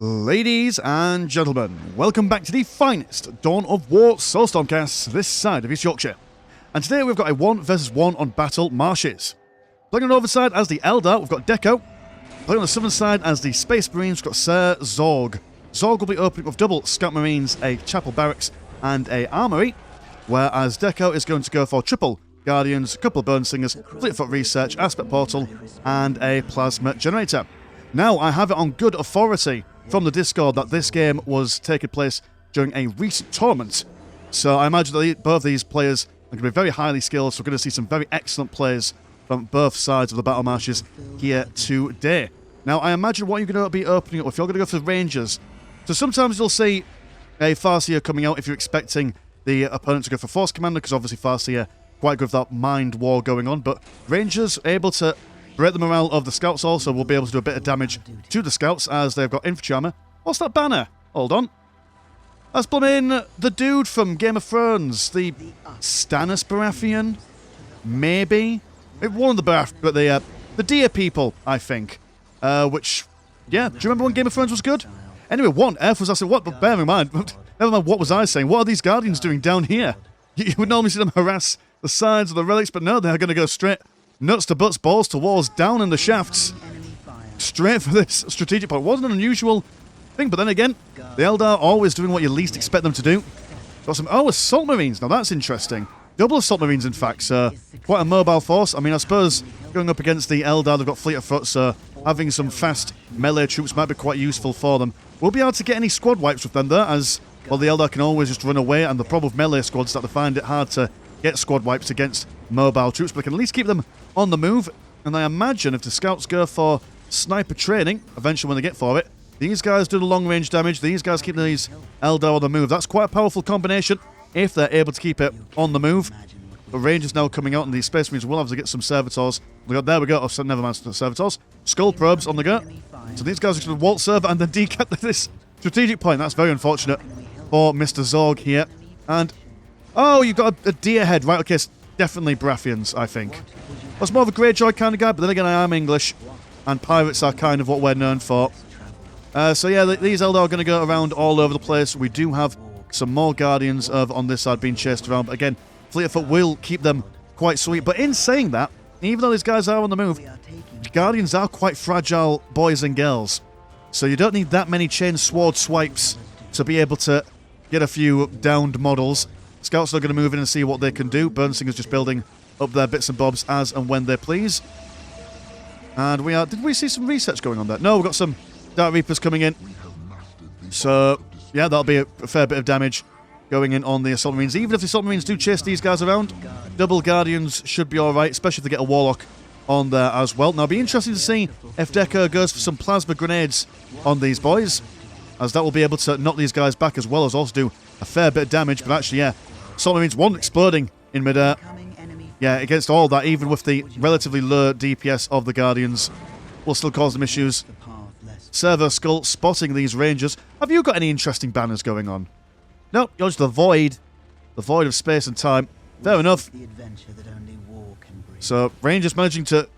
Ladies and gentlemen, welcome back to the finest Dawn of War Soulstorm cast this side of East Yorkshire. And today we've got a 1 versus 1 on Battle Marshes. Playing on the northern side as the Eldar, we've got Deco. Playing on the southern side as the Space Marines, we've got SirZQRG. Zorg will be opening with double Scout Marines, a Chapel Barracks, and a Armory. Whereas Deco is going to go for triple Guardians, a couple of Burn Singers, Fleetfoot Research, Aspect Portal, and a Plasma Generator. Now, I have it on good authority from the Discord that this game was taking place during a recent tournament. So I imagine that both these players are going to be very highly skilled, so we're going to see some very excellent plays from both sides of the Battle Marshes here today. Now, I imagine what you're going to be opening up with, you're going to go for the Rangers. So sometimes you'll see a Farseer coming out if you're expecting the opponent to go for Force Commander, because obviously Farseer quite good with that mind war going on, but Rangers are able to break the morale of the Scouts also, will be able to do a bit of damage to the Scouts as they've got infantry armor. What's that banner? Hold on. That's blooming the dude from Game of Thrones, the Stannis Baratheon? Maybe? One of the the Deer people, I think. Which, yeah, do you remember when Game of Thrones was good? Anyway, what on earth was I saying? What? But bear in mind, never mind what was I saying. What are these Guardians doing down here? You would normally see them harass the sides of the relics, but no, they're going to go straight nuts to butts, balls to walls, down in the shafts. Straight for this strategic point. Wasn't an unusual thing, but then again, the Eldar are always doing what you least expect them to do. Got some, Assault Marines. Now that's interesting. Double Assault Marines, in fact, so quite a mobile force. I mean, I suppose going up against the Eldar, they've got fleet of foot, so having some fast melee troops might be quite useful for them. We'll be able to get any squad wipes with them there, as, well, the Eldar can always just run away, and the problem with melee squads is that they find it hard to get squad wipes against mobile troops, but they can at least keep them on the move. And I imagine if the Scouts go for sniper training, eventually when they get for it, these guys do the long range damage, these guys keep these Eldar on the move. That's quite a powerful combination if they're able to keep it on the move. The Rangers now coming out, and these Space Marines will have to get some Servitors. There we go. Oh, never mind, Servitors. Skull Probes on the go. So these guys are going to waltz over and then decap this strategic point. That's very unfortunate for Mr. Zorg here. And, oh, you've got a deer head. Right, okay, so definitely Baratheons, I think. I was more of a Greyjoy kind of guy, but then again, I am English, and pirates are kind of what we're known for. So yeah, these Eldar are going to go around all over the place. We do have some more Guardians over on this side being chased around, but again, Fleet of Foot will keep them quite sweet. But in saying that, even though these guys are on the move, Guardians are quite fragile boys and girls. So you don't need that many chain sword swipes to be able to get a few downed models. Scouts are going to move in and see what they can do. Burnsinger's just building up their bits and bobs as and when they please. And we are... Did we see some research going on there? No, we've got some Dark Reapers coming in. So, yeah, that'll be a fair bit of damage going in on the Assault Marines. Even if the Assault Marines do chase these guys around, double Guardians should be alright, especially if they get a Warlock on there as well. Now, it'll be interesting to see if Deco goes for some Plasma Grenades on these boys, as that will be able to knock these guys back as well as also do a fair bit of damage. But actually, yeah, Assault Marines, one exploding in midair. Yeah, against all that, even with the relatively low DPS of the Guardians, will still cause them issues. Server Skull spotting these Rangers. Have you got any interesting banners going on? No, you're just the void of space and time. Fair enough. So, Rangers managing to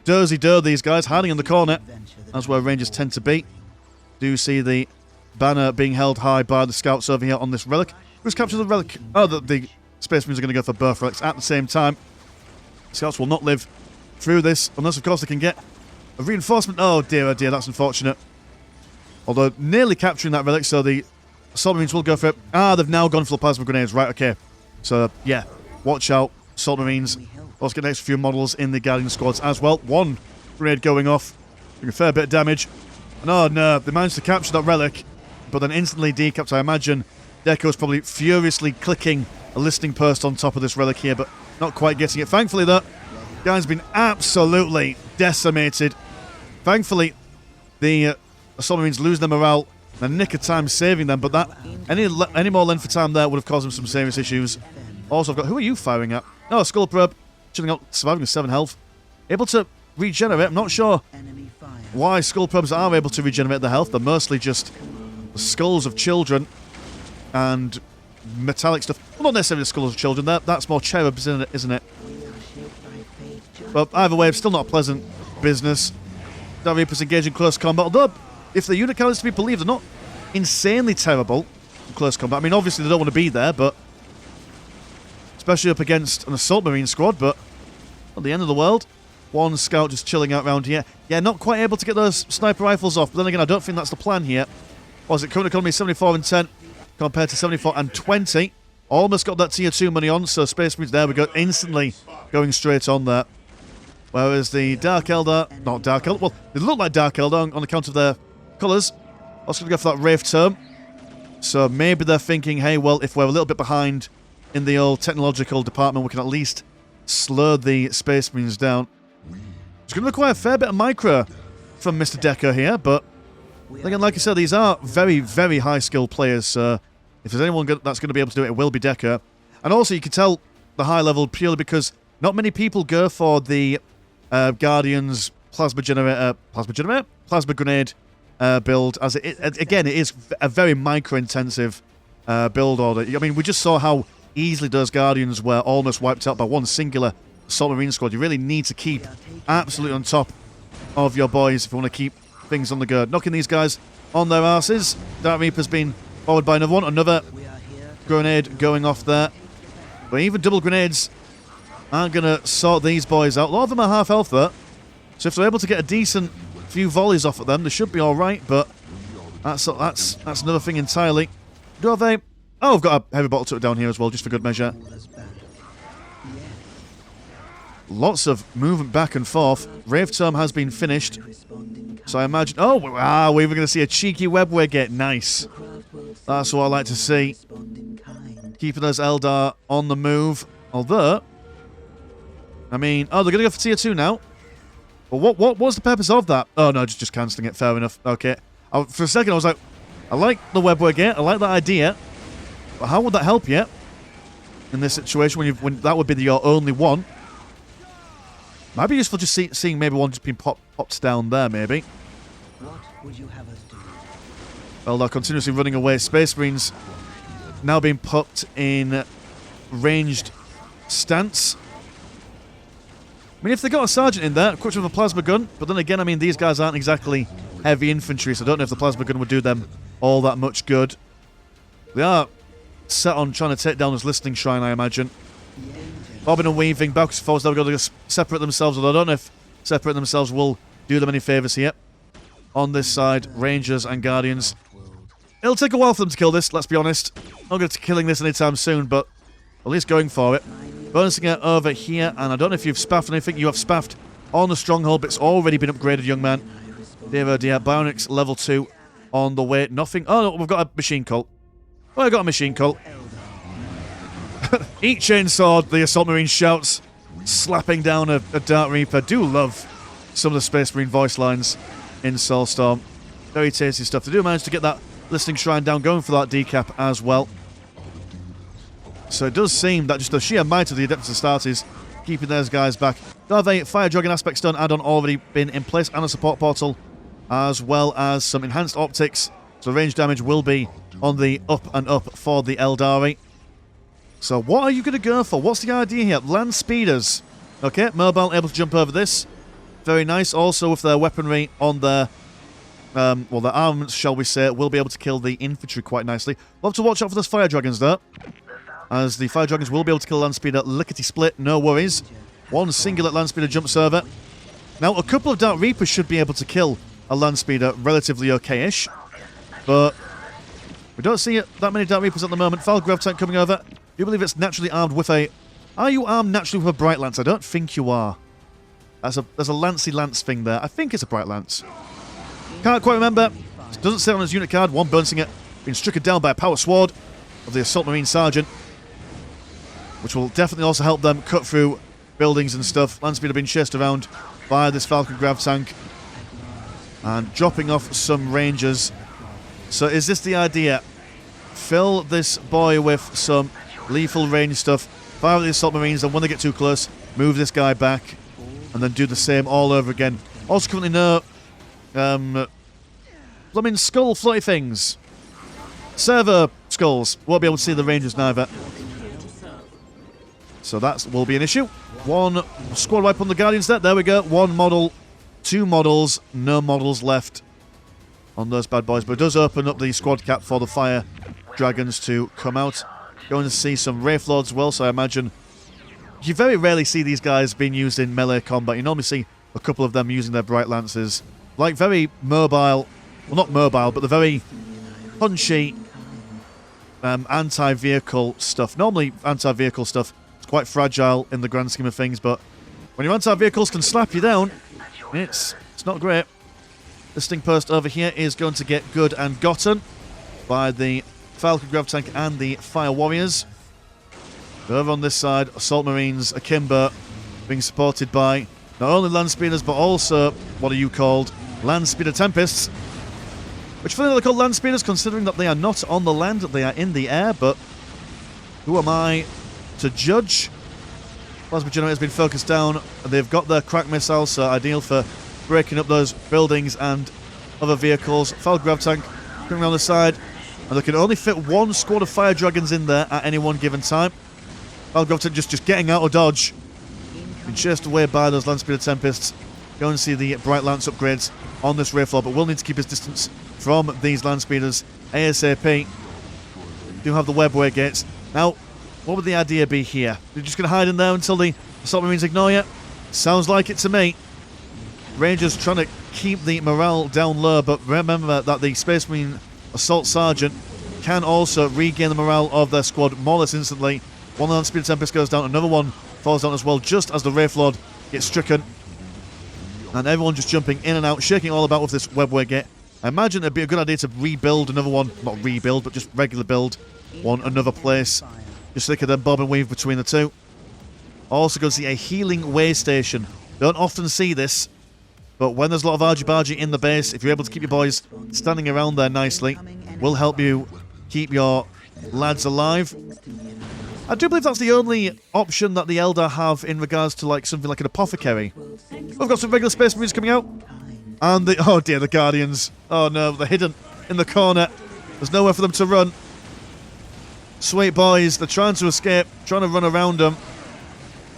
dozy-do these guys, hiding in the corner. That's where Rangers tend to be. Do see the banner being held high by the Scouts over here on this relic. Who's captured the relic? Oh, the Space Marines are going to go for both relics at the same time. Scouts will not live through this, unless, of course, they can get a reinforcement. Oh dear, that's unfortunate. Although, nearly capturing that relic, so the Assault Marines will go for it. They've now gone for the Plasma Grenades. Right, okay. So, yeah, watch out, Assault Marines. Let's get an extra few models in the Guardian squads as well. One grenade going off, doing a fair bit of damage. And oh no, they managed to capture that relic, but then instantly decapped. I imagine Deco's probably furiously clicking a listing post on top of this relic here, but not quite getting it. Thankfully, that guy's been absolutely decimated. Thankfully, the Assault Marines lose their morale in a nick of time saving them, but that any more length of time there would have caused them some serious issues. Also, I've got... Who are you firing at? No, Skull Probe. Chilling out, surviving with 7 health. Able to regenerate. I'm not sure why Skull Probes are able to regenerate their health. They're mostly just the skulls of children and metallic stuff. Well, not necessarily the skulls of children. That's more cherubs, isn't it? But either way, it's still not a pleasant business. Dark Reapers engaging close combat, although if the unit count is to be believed, they're not insanely terrible in close combat. I mean, obviously they don't want to be there, but especially up against an assault marine squad, but at the end of the world. One scout just chilling out around here. Yeah, not quite able to get those sniper rifles off, but then again, I don't think that's the plan here. Was it current economy 74 and 10 compared to 74 and 20? Almost got that tier 2 money on, so Space Marines, there we go, instantly going straight on there. Whereas the Dark Eldar, not Dark Eldar, well, they look like Dark Eldar on account of their colours. I was going to go for that Wraith term. So maybe they're thinking, hey, well, if we're a little bit behind in the old technological department, we can at least slow the Space Marines down. It's going to require a fair bit of micro from Mr. Deco here, but again, like I said, these are very, very high-skilled players, so if there's anyone that's going to be able to do it, it will be Deco. And also, you can tell the high level purely because not many people go for the Guardians plasma grenade build, as again, it is a very micro-intensive build order. I mean, we just saw how easily those Guardians were almost wiped out by one singular assault marine squad. You really need to keep absolutely on top of your boys if you want to keep things on the go. Knocking these guys on their asses. Dark Reaper's been followed by another one. Another grenade going off there. But even double grenades aren't going to sort these boys out. A lot of them are half health there. So if they're able to get a decent few volleys off at them, they should be alright. But that's another thing entirely. Do I have a... Oh, I've got a heavy bottle tucked down here as well, just for good measure. Lots of movement back and forth. Rave term has been finished. So I imagine... Oh, wow, we were going to see a cheeky web get. Nice. That's what I like to see. Keeping those Eldar on the move. Although... I mean... Oh, they're going to go for tier 2 now. But what was the purpose of that? Oh, no, just cancelling it. Fair enough. Okay. For a second, I was like... I like the web get. I like that idea. But how would that help you? In this situation, when that would be your only one. Might be useful just seeing maybe one just being popped down there, maybe. What would you have us do? Eldar continuously running away. Space Marines now being put in ranged stance. I mean, if they got a sergeant in there, quick with a plasma gun, but then again, I mean, these guys aren't exactly heavy infantry, so I don't know if the plasma gun would do them all that much good. They are set on trying to take down this listening shrine, I imagine. Bobbing and weaving, backwards and forwards, they're going to separate themselves, although I don't know if separate themselves will do them any favours here. On this side, Rangers and Guardians. It'll take a while for them to kill this, let's be honest. Not going to be killing this anytime soon, but at least going for it. Bonusing it over here, and I don't know if you've spaffed anything. You have spaffed on the stronghold, but it's already been upgraded, young man. Dear, dear, Bionics level 2 on the way. Nothing. Oh, no, we've got a machine cult. Oh, I got a machine cult. Eat chainsword, the Assault Marine shouts, slapping down a Dark Reaper. Do love some of the Space Marine voice lines in Soulstorm. Very tasty stuff. They do manage to get that listening shrine down, going for that decap as well. So it does seem that just the sheer might of the Adeptus Astartes keeping those guys back. There have a Fire Dragon Aspect Stone add-on already been in place, and a support portal, as well as some enhanced optics. So range damage will be on the up and up for the Eldari. So what are you going to go for? What's the idea here? Land speeders. Okay, mobile, able to jump over this. Very nice. Also with their weaponry on their, well, their armaments, shall we say, will be able to kill the infantry quite nicely. We'll have to watch out for those Fire Dragons, though. As the Fire Dragons will be able to kill Land Speeder lickety-split, no worries. One singular Land Speeder jumps over. Now, a couple of Dark Reapers should be able to kill a Land Speeder relatively okay-ish. But we don't see that many Dark Reapers at the moment. Falgrav tank coming over. Do you believe it's naturally armed with a... Are you armed naturally with a Bright Lance? I don't think you are. There's a Lancey Lance thing there. I think it's a Bright Lance. Can't quite remember. It doesn't say on his unit card. One bonusing it. Being stricken down by a Power Sword of the Assault Marine Sergeant. Which will definitely also help them cut through buildings and stuff. Landspeeder being chased around by this Falcon Grav tank. And dropping off some Rangers. So is this the idea? Fill this boy with some lethal range stuff. Fire at the Assault Marines, and when they get too close, move this guy back. And then do the same all over again. Also currently no... blooming skull floaty things. Server skulls. Won't be able to see the Rangers neither. So that will be an issue. One squad wipe on the Guardians there. There we go. One model. Two models. No models left. on those bad boys. But it does open up the squad cap for the fire dragons to come out. Going to see some Wraith Lords as well, so I imagine you very rarely see these guys being used in melee combat. You normally see a couple of them using their Bright Lances. Like, very mobile, well, not mobile, but the very punchy anti-vehicle stuff. Normally, anti-vehicle stuff is quite fragile in the grand scheme of things, but when your anti-vehicles can slap you down, it's not great. This thing post over here is going to get good and gotten by the Falcon Grav Tank and the Fire Warriors. Over on this side, Assault Marines Akimbo being supported by not only Land Speeders, but also, what are you called? Land Speeder Tempests. Which, funny they're called Land Speeders, considering that they are not on the land, they are in the air, but who am I to judge? Plasma Generator has been focused down, and they've got their crack missiles, so ideal for breaking up those buildings and other vehicles. Falcon Grav Tank coming around the side, and they can only fit one squad of fire dragons in there at any one given time. Falcon Grav Tank just getting out of dodge. Been chased away by those Land Speeder Tempests. Go and see the Bright Lance upgrades on this Wraith Lord, but will need to keep his distance from these Land Speeders ASAP. Do have the webway gates. Now, what would the idea be here? You're just going to hide in there until the Assault Marines ignore you? Sounds like it to me. Rangers trying to keep the morale down low, but remember that the Space Marine Assault Sergeant can also regain the morale of their squad more or less instantly. One Land Speeder Tempest goes down, another one falls down as well, just as the Wraith Lord gets stricken. And everyone just jumping in and out, shaking all about with this webway gate. I imagine it'd be a good idea to rebuild another one. Not rebuild, but just regular build one another place. Just so they can then bob and weave between the two. Also going to see a healing way station. Don't often see this, but when there's a lot of argy-bargy in the base, if you're able to keep your boys standing around there nicely, will help you keep your lads alive. I do believe that's the only option that the Eldar have in regards to like something like an apothecary. We've got some regular Space Marines coming out. And the, oh dear, the Guardians. Oh no, they're hidden in the corner. There's nowhere for them to run. Sweet boys, they're trying to escape, trying to run around them.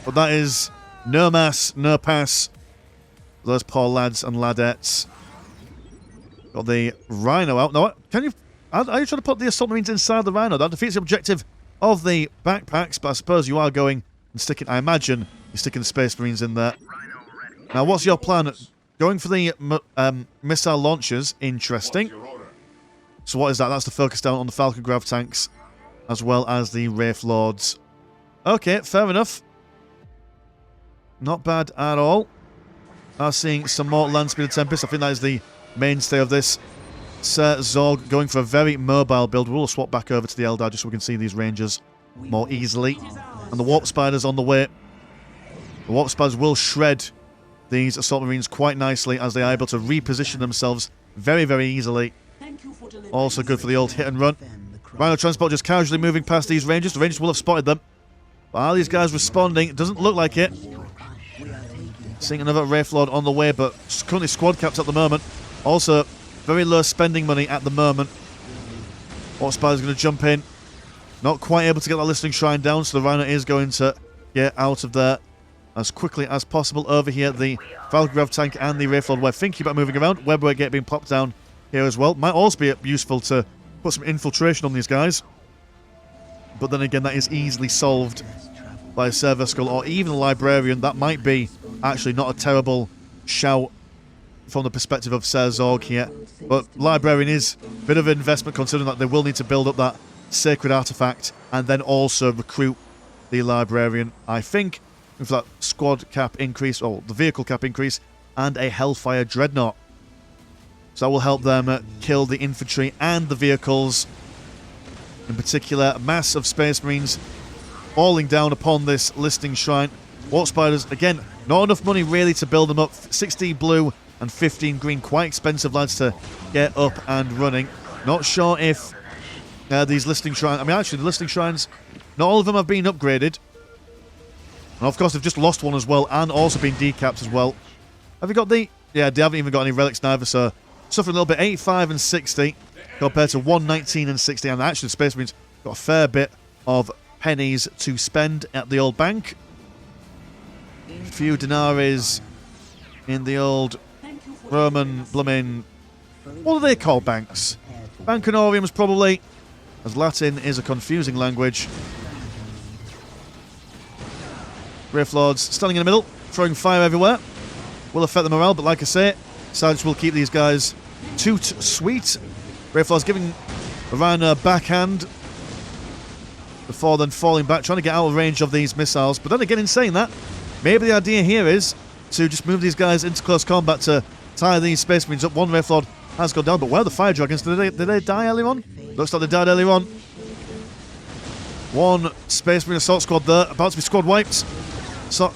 But that is no mass, no pass. Those poor lads and ladettes. Got the Rhino out. Now, can you... Are you trying to put the Assault Marines inside the Rhino? That defeats the objective of the backpacks, but I suppose you are going and sticking... I imagine you're sticking the Space Marines in there. Now, what's your plan? Going for the missile launchers. Interesting. So what is that? That's the focus down on the Falcon Grav tanks, as well as the Wraith Lords. Okay, fair enough. Not bad at all. Are seeing some more Land Speeder Tempest. I think that is the mainstay of this. SirZQRG going for a very mobile build. We'll swap back over to the Eldar just so we can see these Rangers more easily. And the Warp Spiders on the way. The Warp Spiders will shred these Assault Marines quite nicely as they are able to reposition themselves very, very easily. Also good for the old hit and run. Rhino Transport just casually moving past these Rangers. The Rangers will have spotted them. But are these guys responding? It doesn't look like it. Seeing another Wraith Lord on the way, but currently squad capped at the moment. Also, very low spending money at the moment. Warp Spider's going to jump in. Not quite able to get that Listening Shrine down, so the Rhino is going to get out of there as quickly as possible. Over here, the Falcon Grav tank and the Wraith Lord were thinking about moving around. Webway Gate being popped down here as well. Might also be useful to put some infiltration on these guys. But then again, that is easily solved by SirZQRG or even a Librarian. That might be actually not a terrible shout from the perspective of SirZQRG here. But Librarian is a bit of an investment considering that they will need to build up that sacred artifact and then also recruit the Librarian, I think, with that squad cap increase, or the vehicle cap increase, and a Hellfire Dreadnought. So that will help them kill the infantry and the vehicles. In particular, a mass of Space Marines falling down upon this Listening Shrine. Warp Spiders, again, not enough money really to build them up. 60 blue and 15 green, quite expensive lads to get up and running. Not sure if these Listening Shrines... I mean, actually, the Listening Shrines, not all of them have been upgraded. And of course, they've just lost one as well, and also been decapped as well. Have you got the... Yeah, they haven't even got any relics neither, so suffering a little bit. 85 and 60 compared to 119 and 60. And actually, the Space Marines got a fair bit of pennies to spend at the old bank. A few denaries in the old Roman blooming What are they called, banks? Bancanoriums, probably, as Latin is a confusing language. Wraith Lords standing in the middle, throwing fire everywhere. Will affect the morale, but like I say, Sarge will keep these guys toot sweet. Wraith Lords giving Ryan a backhand before then falling back, trying to get out of range of these missiles. But then again, in saying that, maybe the idea here is to just move these guys into close combat to tie these Space Marines up. One Wraith Lord has gone down, but where are the Fire Dragons? Did they die earlier on? Looks like they died earlier on. One Space Marine assault squad there, about to be squad wiped. So,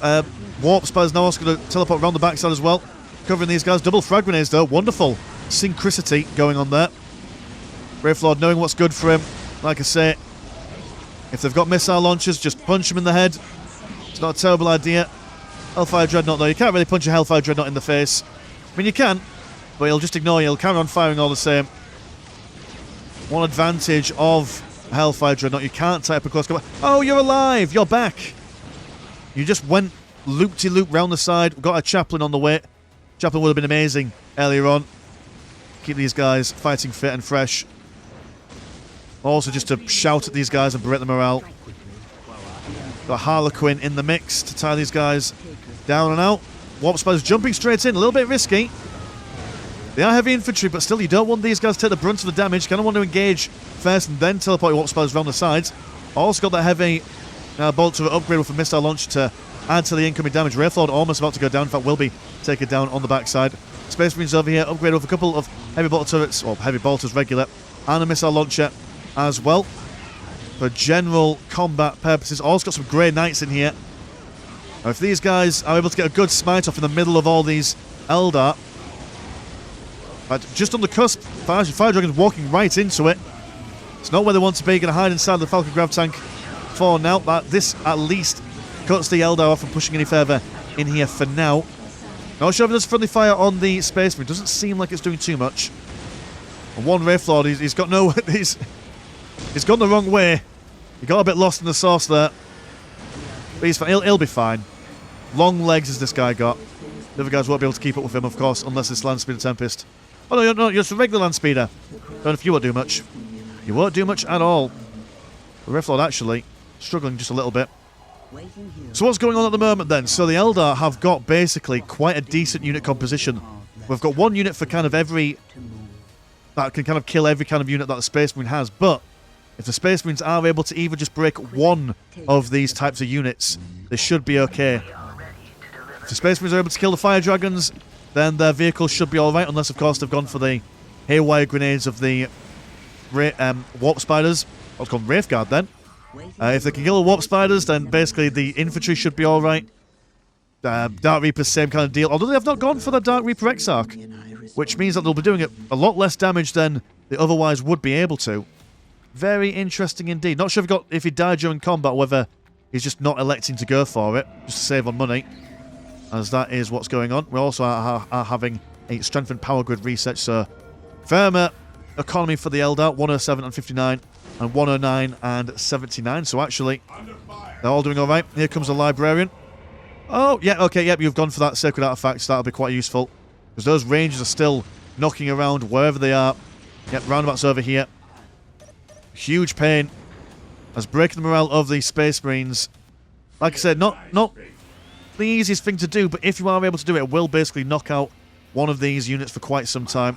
Warp Spiders now also going to teleport around the backside as well, covering these guys. Double frag grenades though, wonderful synchronicity going on there. Wraith Lord knowing what's good for him. Like I say, if they've got missile launchers, just punch them in the head. It's not a terrible idea. Hellfire Dreadnought though, you can't really punch a Hellfire Dreadnought in the face. I mean, you can, but he'll just ignore you. He'll carry on firing all the same. One advantage of Hellfire Dreadnought, you can't tie up a close combat. Oh, you're alive! You're back! You just went loop-de-loop round the side. Got a Chaplain on the way. Chaplain would have been amazing earlier on. Keep these guys fighting fit and fresh. Also just to shout at these guys and berate the morale. Got Harlequin in the mix to tie these guys down and out. Warp Spiders jumping straight in, a little bit risky. They are heavy infantry, but still you don't want these guys to take the brunt of the damage. Kind of want to engage first and then teleport your Warp Spiders around the sides. Also got that heavy bolt to upgrade with a missile launcher to add to the incoming damage. Wraith Lord almost about to go down. In fact, will be taken down on the backside. Space Marines over here, upgrade with a couple of heavy bolter turrets, or heavy bolters regular, and a missile launcher as well. For general combat purposes. Also got some Grey Knights in here. Now, if these guys are able to get a good smite off in the middle of all these Eldar, but just on the cusp, Fire Dragon's walking right into it. It's not where they want to be. Going to hide inside the Falcon Grav Tank for now. But this at least cuts the Eldar off from pushing any further in here for now. Not sure if there's friendly fire on the Space Marine. Doesn't seem like it's doing too much. And one Wraith Lord, he's got no... he's gone the wrong way. He got a bit lost in the sauce there. But he's fine. He'll be fine. Long legs as this guy got. The other guys won't be able to keep up with him, of course, unless it's Land Speeder Tempest. Oh no, you're just a regular Land Speeder. Don't know if you won't do much. You won't do much at all. The Wraith Lord actually struggling just a little bit. So what's going on at the moment then? So the Eldar have got basically quite a decent unit composition. We've got one unit for kind of every... that can kind of kill every kind of unit that the Space Marine has, but if the Space Marines are able to even just break one of these types of units, they should be okay. If the Space Marines are able to kill the Fire Dragons, then their vehicles should be alright, unless of course they've gone for the haywire grenades of the Warp Spiders. What's called Wraith Guard then. If they can kill the Warp Spiders, then basically the infantry should be alright. Dark Reaper's same kind of deal, although they have not gone for the Dark Reaper Exarch, which means that they'll be doing it a lot less damage than they otherwise would be able to. Very interesting indeed. Not sure if he died during combat, whether he's just not electing to go for it, just to save on money, as that is what's going on. We also are having a strengthened power grid reset, so firmer economy for the Eldar, 107 and 59, and 109 and 79, so actually, they're all doing alright. Here comes a Librarian. Oh, yeah, okay, yep, you've gone for that Sacred Artifact, so that'll be quite useful, because those Rangers are still knocking around wherever they are. Yep, roundabouts over here. Huge pain as breaking the morale of the Space Marines. Like I said, not the easiest thing to do, but if you are able to do it, it will basically knock out one of these units for quite some time,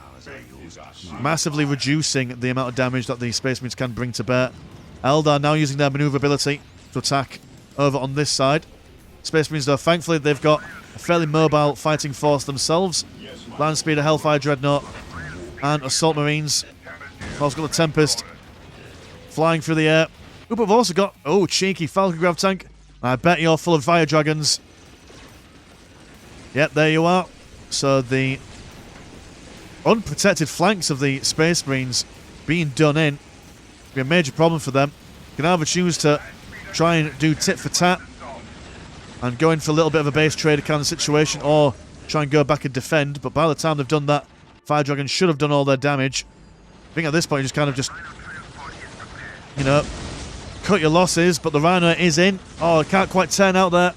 massively reducing the amount of damage that the Space Marines can bring to bear. Eldar now using their maneuverability to attack over on this side. Space Marines, though, thankfully they've got a fairly mobile fighting force themselves. Land Speeder, Hellfire Dreadnought, and Assault Marines. Also got the Tempest flying through the air. Ooh, but we've also got, oh, cheeky Falcon Grav Tank. I bet you're full of Fire Dragons. Yep, there you are. So the unprotected flanks of the Space Marines being done in be a major problem for them. You can either choose to try and do tit for tat and go in for a little bit of a base trader kind of situation, or try and go back and defend, but by the time they've done that, Fire Dragons should have done all their damage. I think at this point you just you know, cut your losses, but the Rhino is in. Oh, it can't quite turn out there.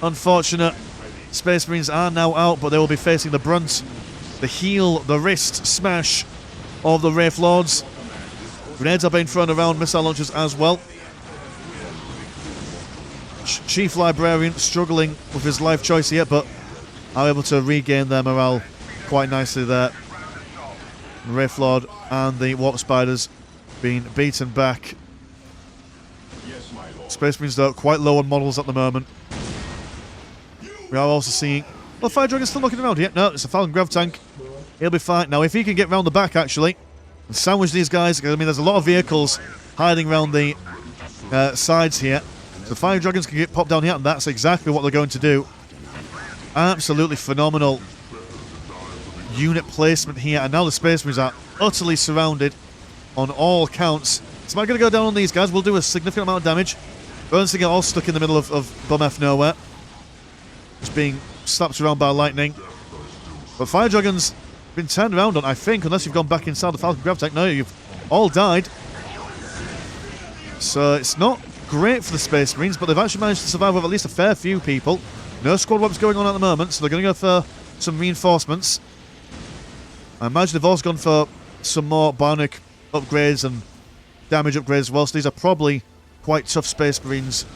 Unfortunate. Space Marines are now out, but they will be facing the brunt. The the heel, the wrist smash of the Wraith Lords. Grenades are being thrown around, missile launchers as well. Chief Librarian struggling with his life choice here, but are able to regain their morale quite nicely there. The Wraith Lord and the Warp Spiders being beaten back. Space Marines, though, quite low on models at the moment. We are also seeing... Well, Fire Dragon's still looking around here. No, it's a Falcon Grav Tank. He'll be fine. Now, if he can get round the back, actually, and sandwich these guys, I mean, there's a lot of vehicles hiding around the sides here. So Fire Dragons can get popped down here, and that's exactly what they're going to do. Absolutely phenomenal unit placement here. And now the Space Marines are utterly surrounded on all counts. So I'm going to go down on these guys. We'll do a significant amount of damage. Burns to get all stuck in the middle of Bum F nowhere. Just being slapped around by lightning. But Fire Dragon's been turned around on, I think, unless you've gone back inside the Falcon Grav Tank. No, you've all died. So it's not great for the Space Marines, but they've actually managed to survive with at least a fair few people. No squad webs going on at the moment, so they're going to go for some reinforcements. I imagine they've also gone for some more bionic upgrades and damage upgrades as well, so these are probably quite tough Space Marines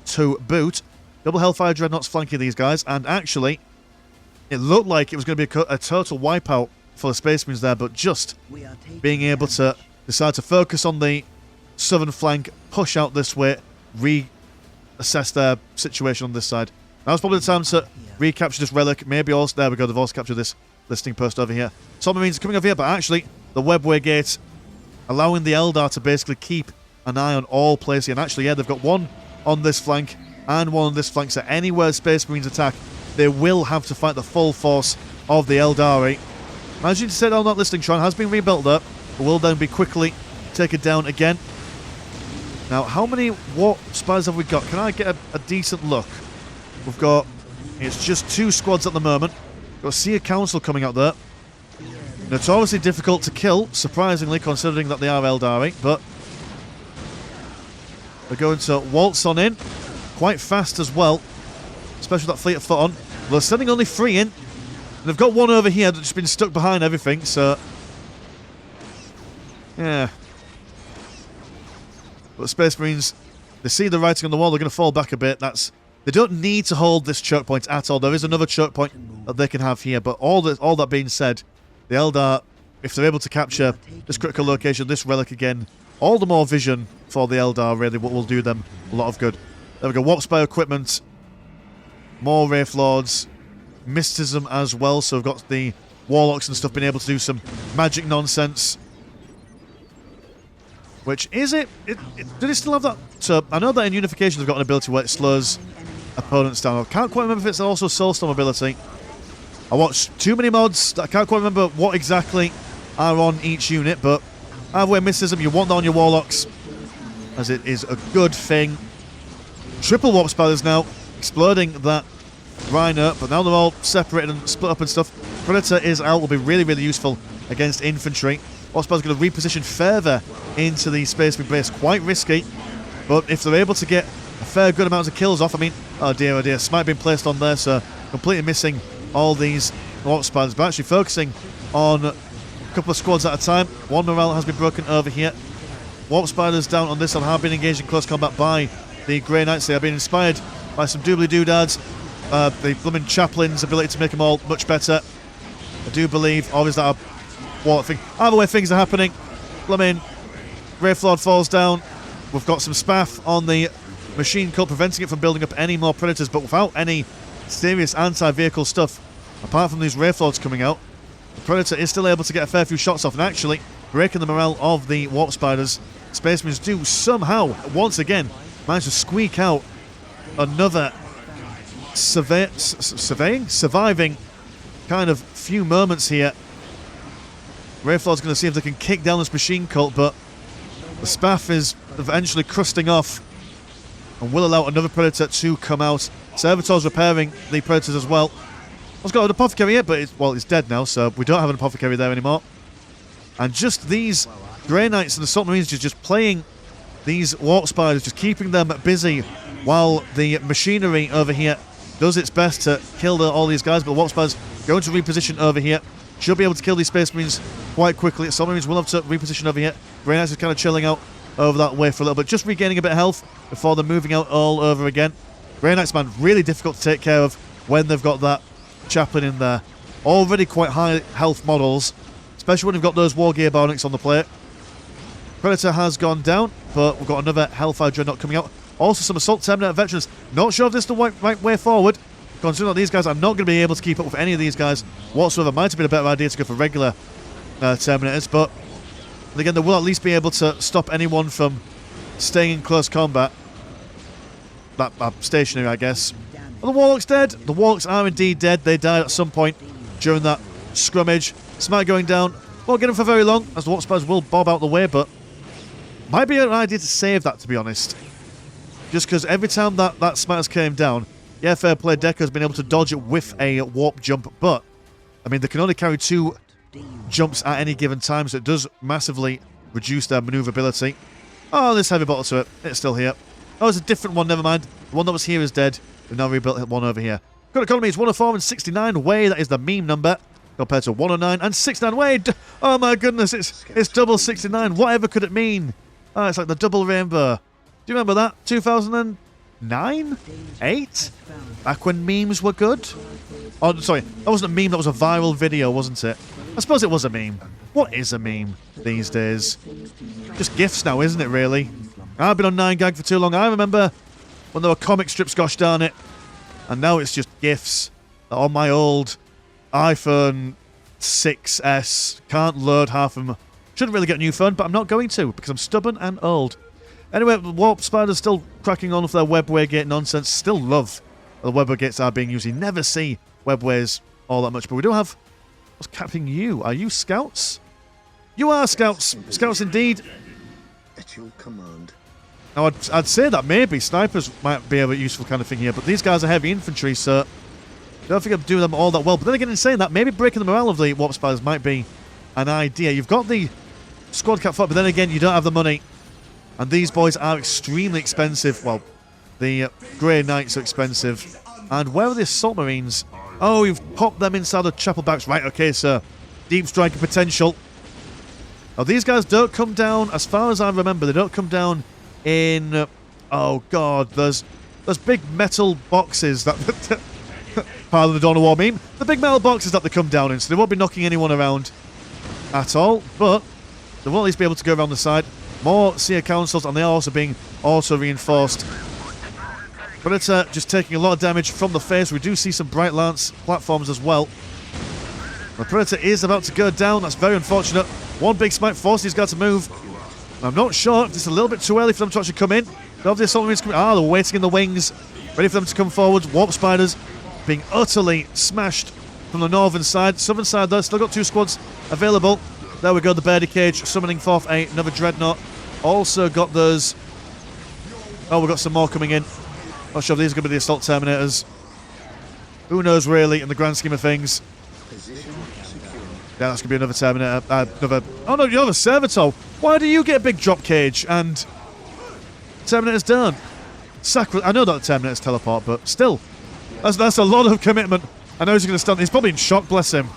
to boot. Double Hellfire Dreadnoughts flanking these guys, and actually, it looked like it was going to be a total wipeout for the Space Marines there, but just being able to decide to focus on the southern flank, push out this way, reassess their situation on this side. Now's probably the time to recapture this relic. Maybe also, there we go, they've also captured this listing post over here. Submarines coming over here, but actually, the Webway Gate allowing the Eldar to basically keep an eye on all places. And actually, yeah, they've got one on this flank and one on this flank, so anywhere Space Marines attack, they will have to fight the full force of the Eldari. Managing to set down that listing shrine has been rebuilt there, but will then be quickly taken down again. Now, how many Warp Spiders have we got? Can I get a decent look? We've got... It's just 2 squads at the moment. Got a Seer Council coming out there. Notoriously difficult to kill, surprisingly, considering that they are Eldari, but they're going to waltz on in. Quite fast as well, especially with that fleet of foot on. They're sending only 3 in. And they've got one over here that's just been stuck behind everything, so... Yeah. But the Space Marines, they see the writing on the wall, they're going to fall back a bit. They don't need to hold this choke point at all. There is another choke point that they can have here, but all that being said, the Eldar, if they're able to capture this critical location, this relic again, all the more vision for the Eldar, really, what will do them a lot of good. There we go, Warp Spire equipment, more Wraith Lords, mysticism as well, so we've got the Warlocks and stuff being able to do some magic nonsense. Which, is it? Did it still have that? So, I know that in Unification they've got an ability where it slows opponents down. I can't quite remember if it's also Soulstorm ability. I watched too many mods that I can't quite remember what exactly are on each unit, but either way, mysticism, you want that on your Warlocks, as it is a good thing. Triple Warp Spiders now, exploding that Rhino, but now they're all separated and split up and stuff. Predator is out, will be really, really useful against infantry. Warp Spiders going to reposition further into the Space Marine base, quite risky, but if they're able to get a fair good amount of kills off, I mean, oh dear, Smite being placed on there, so completely missing all these Warp Spiders, but actually focusing on a couple of squads at a time. One morale has been broken over here. Warp Spiders down on this one have been engaged in close combat by the Grey Knights. They have been inspired by some doobly doodads. The blooming Chaplain's ability to make them all much better, I do believe. Or is that a Warlock thing? Either way, things are happening. Blooming Wraith Lord falls down. We've got some spaff on the Machine Cult, preventing it from building up any more Predators, but without any serious anti-vehicle stuff, apart from these Wraith Lords coming out, the Predator is still able to get a fair few shots off, and actually breaking the morale of the Warp Spiders. Space Marines do somehow, once again, manage to squeak out another surviving kind of few moments here. Wraith Lord's going to see if they can kick down this Machine Cult, but the spaff is eventually crusting off and will allow another Predator to come out. Servitor's repairing the Predators as well. I've got an Apothecary here, but it's dead now, so we don't have an Apothecary there anymore. And just these Grey Knights and the Assault Marines just playing these Warp Spiders, just keeping them busy while the machinery over here does its best to kill all these guys, but the Warp Spiders going to reposition over here. should be able to kill these Space Marines quite quickly. Assault Marines will have to reposition over here. Grey Knights is kind of chilling out over that way for a little bit, just regaining a bit of health before they're moving out all over again. Grey Knights, man, really difficult to take care of when they've got that chaplain in there. Already quite high health models, especially when you've got those War Gear Bionics on the plate. Predator has gone down, but we've got another Hellfire Dreadnought coming out. Also some Assault Terminator veterans. Not sure if this is the right way forward, considering that these guys are not going to be able to keep up with any of these guys whatsoever. Might have been a better idea to go for regular Terminators, but again, they will at least be able to stop anyone from staying in close combat. That stationary, I guess. Are the Warlocks dead? The Warlocks are indeed dead. They died at some point during that scrummage. Smite going down. Won't get them for very long, as the Warp Spiders will bob out the way, but might be an idea to save that, to be honest. Just because every time that Smite came down, yeah, fair play, Deco's been able to dodge it with a warp jump, but, I mean, they can only carry 2 jumps at any given time, so it does massively reduce their maneuverability. Oh, this heavy bottle to it. It's still here. Oh, it's a different one, never mind. The one that was here is dead. We've now rebuilt one over here. Current economy is 104 and 69 way. That is the meme number. Compared to 109 and 69 way. Oh my goodness, it's double 69. Whatever could it mean? Oh, it's like the double rainbow. Do you remember that? 2009? 8? Back when memes were good? Oh, sorry. That wasn't a meme. That was a viral video, wasn't it? I suppose it was a meme. What is a meme these days? Just GIFs now, isn't it, really? I've been on 9gag for too long. I remember when there were comic strips, gosh darn it. And now it's just GIFs on my old iPhone 6S. Can't load half of them. Shouldn't really get a new phone, but I'm not going to because I'm stubborn and old. Anyway, the Warp Spiders still cracking on with their webway gate nonsense. Still love the webway gates are being used. You never see webways all that much, but we do have... What's capping you? Are you scouts? You are scouts. Scouts indeed. At your command. Now, I'd say that maybe snipers might be a useful kind of thing here, but these guys are heavy infantry, so don't think I'm doing them all that well. But then again, in saying that, maybe breaking the morale of the Warp Spiders might be an idea. You've got the squad cap fight, but then again, you don't have the money. And these boys are extremely expensive. Well, the Grey Knights are expensive. And where are the Assault Marines? Oh, you've popped them inside the chapel backs. Right, okay, sir. Deep striker potential. Now, these guys don't come down, as far as I remember, they don't come down in... oh, God, there's big metal boxes that... pardon the Dawn of War meme. The big metal boxes that they come down in, so they won't be knocking anyone around at all, but they will at least be able to go around the side. More Seer Councils, and they are also being reinforced. Predator just taking a lot of damage from the face. We do see some Bright Lance platforms as well. The Predator is about to go down. That's very unfortunate. One big smite forced these guys to move. I'm not sure if it's a little bit too early for them to actually come in. They have the Assault Marines coming. Ah, they're waiting in the wings. Ready for them to come forward. Warp Spiders being utterly smashed from the northern side. Southern side, though, still got 2 squads available. There we go, the Birdie Cage summoning forth another Dreadnought. Also got those... oh, we've got some more coming in. Not sure if these are going to be the Assault Terminators. Who knows, really, in the grand scheme of things. Yeah, that's going to be another Terminator. Oh, no, you're a Servitor. Why do you get a big drop cage and Terminator's done? I know that the Terminators teleport, but still. That's a lot of commitment. I know he's going to stand. He's probably in shock, bless him.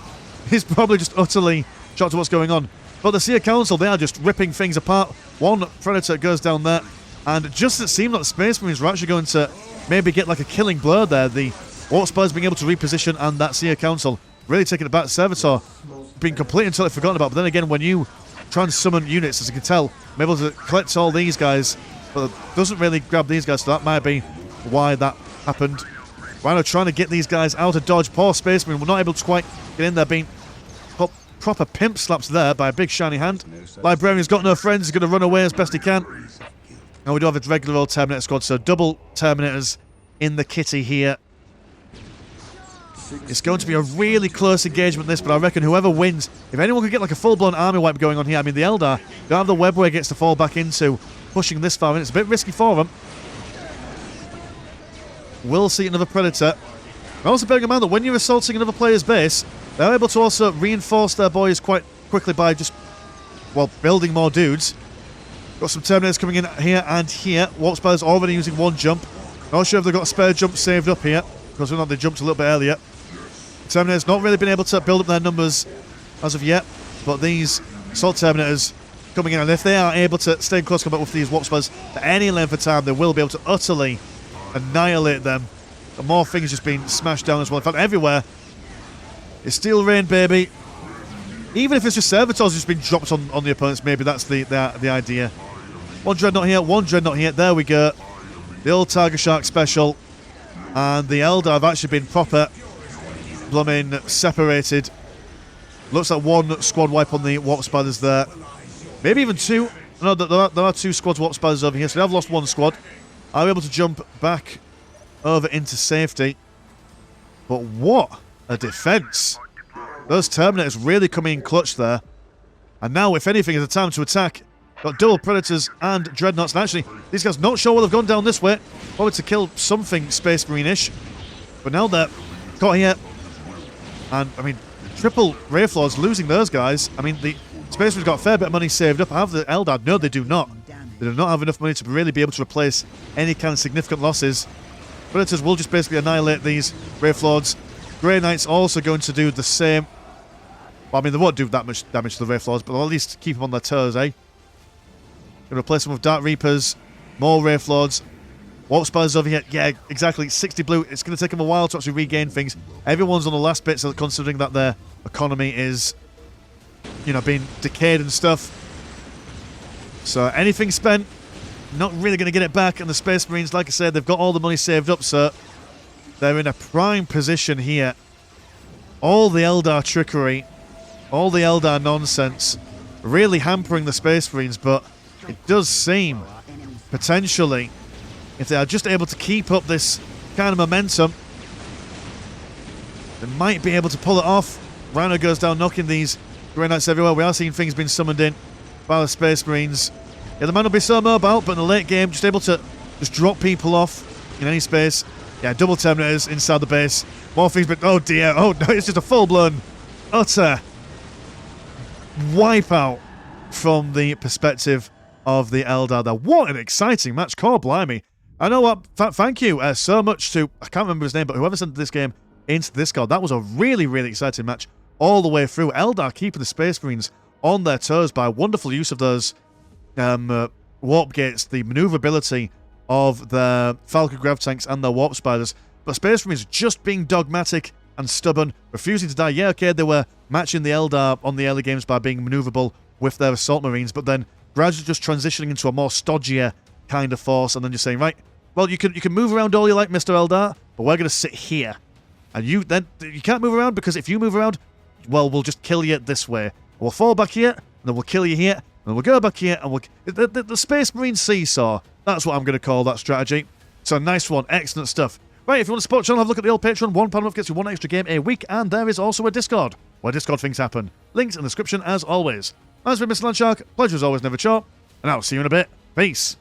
He's probably just utterly shocked at what's going on. But the Seer Council, they are just ripping things apart. One Predator goes down there. And just as it seemed like the Space Marines were actually going to maybe get like a killing blow there, the Warp Spiders being able to reposition and that Seer Council really taking it back. Servitor being completely and totally forgotten about. But then again, when you try and summon units, as you can tell, I'm able to collect all these guys, but it doesn't really grab these guys, so that might be why that happened. Rhino trying to get these guys out of dodge. Poor Space Marine were not able to quite get in there, being proper pimp slaps there by a big shiny hand. Librarian's got no friends, he's going to run away as best he can. And we do have a regular old Terminator squad, so double Terminators in the kitty here. It's going to be a really close engagement this, but I reckon whoever wins, if anyone could get like a full-blown army wipe going on here, I mean the Eldar don't have the webway gets to fall back into pushing this far in. It's a bit risky for them. We'll see another Predator. And also bearing in mind that when you're assaulting another player's base, they're able to also reinforce their boys quite quickly by just, well, building more dudes. Got some Terminators coming in here and here. Warp Spiders already using one jump. Not sure if they've got a spare jump saved up here, because we know they jumped a little bit earlier. Terminators not really been able to build up their numbers as of yet, but these Assault Terminators coming in, and if they are able to stay in close combat with these Warp Spurs for any length of time, they will be able to utterly annihilate them. And more things just being smashed down as well. In fact, everywhere. It's Steel Rain, baby. Even if it's just Servitors just been dropped on the opponents, maybe that's the idea. One Dreadnought here, one Dreadnought here. There we go. The old Tiger Shark special. And the Eldar have actually been proper blooming separated. Looks like one squad wipe on the Warp Spiders there. Maybe even two. No, there are two squads Warp Spiders over here, so they have lost one squad. Are able to jump back over into safety. But what a defense. Those Terminators really coming in clutch there. And now, if anything, is a time to attack. Got double Predators and Dreadnoughts. And actually, these guys not sure why they've gone down this way. Probably to kill something Space Marine-ish. But now they're caught here. And, I mean, triple Wraithlords losing those guys. I mean, the Space Marine's got a fair bit of money saved up. Have the Eldar? No, they do not. They do not have enough money to really be able to replace any kind of significant losses. Predators will just basically annihilate these Wraithlords. Grey Knights also going to do the same. Well, I mean, they won't do that much damage to the Wraithlords, but they'll at least keep them on their toes, eh? Gonna replace them with Dark Reapers, more Wraithlords. Warp Spiders over here. Yeah, exactly. 60 blue. It's going to take them a while to actually regain things. Everyone's on the last bit, so considering that their economy is, you know, being decayed and stuff. So anything spent, not really going to get it back. And the Space Marines, like I said, they've got all the money saved up, so they're in a prime position here. All the Eldar trickery, all the Eldar nonsense, really hampering the Space Marines, but it does seem, potentially, if they are just able to keep up this kind of momentum, they might be able to pull it off. Rhino goes down, knocking these Grey Knights everywhere. We are seeing things being summoned in by the Space Marines. Yeah, they might not be so mobile, but in the late game, just able to just drop people off in any space. Yeah, double Terminators inside the base. More things, but oh dear. Oh no, it's just a full-blown, utter wipeout from the perspective of the Eldar there. What an exciting match. Core blimey. I know what. Thank you so much to, I can't remember his name, but whoever sent this game into the Discord. That was a really, really exciting match all the way through. Eldar keeping the Space Marines on their toes by a wonderful use of those warp gates, the maneuverability of the Falcon Grav Tanks and their Warp Spiders. But Space Marines just being dogmatic and stubborn, refusing to die. Yeah, okay, they were matching the Eldar on the early games by being maneuverable with their Assault Marines, but then gradually just transitioning into a more stodgier kind of force, and then just saying, right, well, you can move around all you like, Mr. Eldar, but we're going to sit here. And you can't move around, because if you move around, well, we'll just kill you this way. We'll fall back here, and then we'll kill you here, and then we'll go back here, and we'll... The Space Marine seesaw, that's what I'm going to call that strategy. So, nice one. Excellent stuff. Right, if you want to support the channel, have a look at the old Patreon. £1 a month gets you one extra game a week, and there is also a Discord, where Discord things happen. Links in the description, as always. As for Mr. Landshark, pleasure as always, never short, and I'll see you in a bit. Peace.